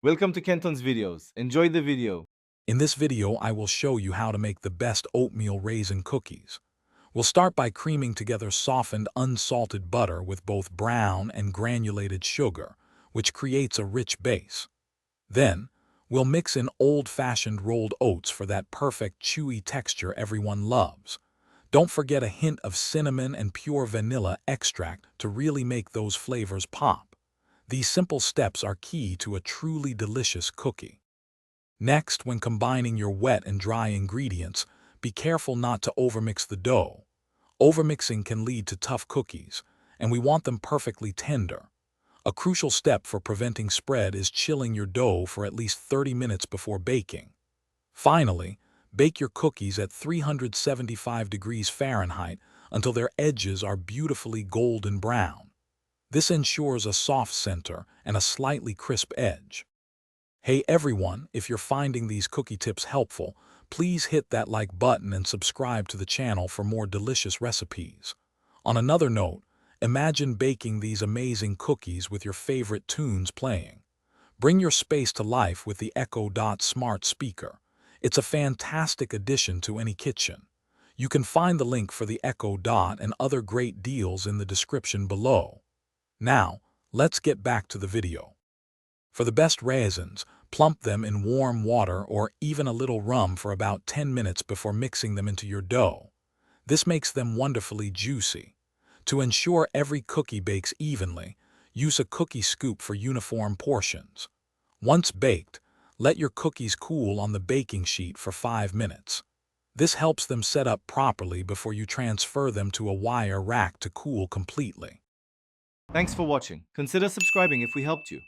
Welcome to Kenton's videos. Enjoy the video. In this video, I will show you how to make the best oatmeal raisin cookies. We'll start by creaming together softened, unsalted butter with both brown and granulated sugar, which creates a rich base. Then, we'll mix in old-fashioned rolled oats for that perfect chewy texture everyone loves. Don't forget a hint of cinnamon and pure vanilla extract to really make those flavors pop. These simple steps are key to a truly delicious cookie. Next, when combining your wet and dry ingredients, be careful not to overmix the dough. Overmixing can lead to tough cookies, and we want them perfectly tender. A crucial step for preventing spread is chilling your dough for at least 30 minutes before baking. Finally, bake your cookies at 375 degrees Fahrenheit until their edges are beautifully golden brown. This ensures a soft center and a slightly crisp edge. Hey everyone, if you're finding these cookie tips helpful, please hit that like button and subscribe to the channel for more delicious recipes. On another note, imagine baking these amazing cookies with your favorite tunes playing. Bring your space to life with the Echo Dot smart speaker. It's a fantastic addition to any kitchen. You can find the link for the Echo Dot and other great deals in the description below. Now, let's get back to the video. For the best raisins, plump them in warm water or even a little rum for about 10 minutes before mixing them into your dough. This makes them wonderfully juicy. To ensure every cookie bakes evenly, use a cookie scoop for uniform portions. Once baked, let your cookies cool on the baking sheet for 5 minutes. This helps them set up properly before you transfer them to a wire rack to cool completely. Thanks for watching. Consider subscribing if we helped you.